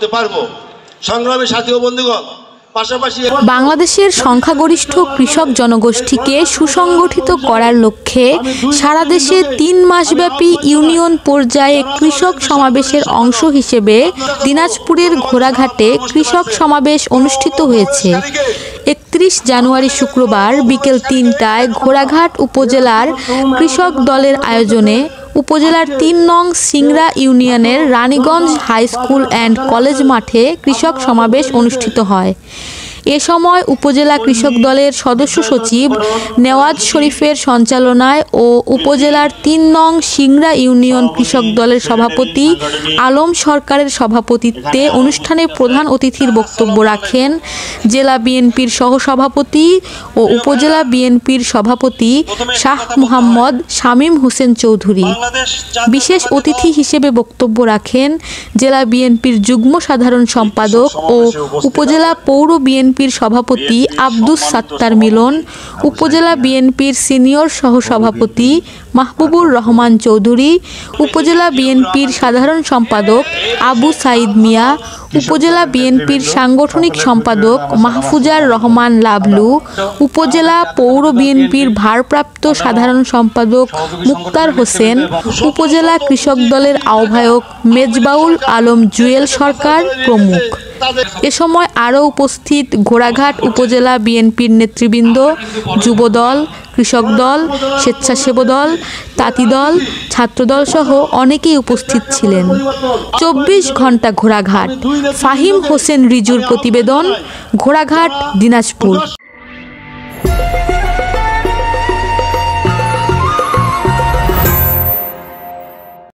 করতে পারবো। সংগ্রামী সাথী ও বন্ধুগণ, পাশাপাশি বাংলাদেশের সংখ্যাগরিষ্ঠ কৃষক জনগোষ্ঠীকে সুসংগঠিত করার লক্ষ্যে সারা দেশে ৩ মাসব্যাপী ইউনিয়ন পর্যায়ে কৃষক সমাবেশের অংশ হিসেবে দিনাজপুরের ঘোড়াঘাটে কৃষক সমাবেশ অনুষ্ঠিত হয়েছে। ৩১ জানুয়ারি শুক্রবার বিকেল ৩টায় ঘোড়াঘাট উপজেলার কৃষক দলের আয়োজনে উপজেলার ৩ নং সিংড়া ইউনিয়নের Raniganj high school and college মাঠে কৃষক সমাবেশ অনুষ্ঠিত হয়। এ সময় উপজেলা কৃষক দলের সদস্য সচিব নেওয়াজ শরীফের সঞ্চালনায় ও উপজেলার ৩ নং সিংড়া ইউনিয়ন কৃষক দলের সভাপতি আলম সরকারের সভাপতিত্বে অনুষ্ঠানে প্রধান অতিথির বক্তব্য রাখেন জেলা বিএনপির সহসভাপতি ও উপজেলা বিএনপির সভাপতি শাহ মোহাম্মদ শামীম হোসেন চৌধুরী। বিশেষ অতিথি হিসেবে বক্তব্য রাখেন জেলা বিএনপির যুগ্ম সাধারণ সম্পাদক ও উপজেলা পৌর বিএনপির সভাপতি আব্দুস সাত্তার মিলন, উপজেলা বিএনপির সিনিয়র সহসভাপতি মাহবুবুর রহমান চৌধুরী, উপজেলা বিএনপির সাধারণ সম্পাদক আবু সাইদ মিয়া, উপজেলা বিএনপির সাংগঠনিক সম্পাদক মাহফুজার রহমান লাবলু, উপজেলা পৌর বিএনপির ভারপ্রাপ্ত সাধারণ সম্পাদক মুক্তার হোসেন, উপজেলা কৃষক দলের আহ্বায়ক মেজবাউল আলম জুয়েল সরকার প্রমুখ। এ সময় আরও উপস্থিত ঘোড়াঘাট উপজেলা বিএনপির নেতৃবৃন্দ, যুবদল, কৃষক দল, স্বেচ্ছাসেবক দল, তাঁতি দল, ছাত্রদল সহ অনেকেই উপস্থিত ছিলেন। ২৪ ঘন্টা ঘোড়াঘাট। ফাহিম হোসেন রিজুর প্রতিবেদন, ঘোড়াঘাট, দিনাজপুর।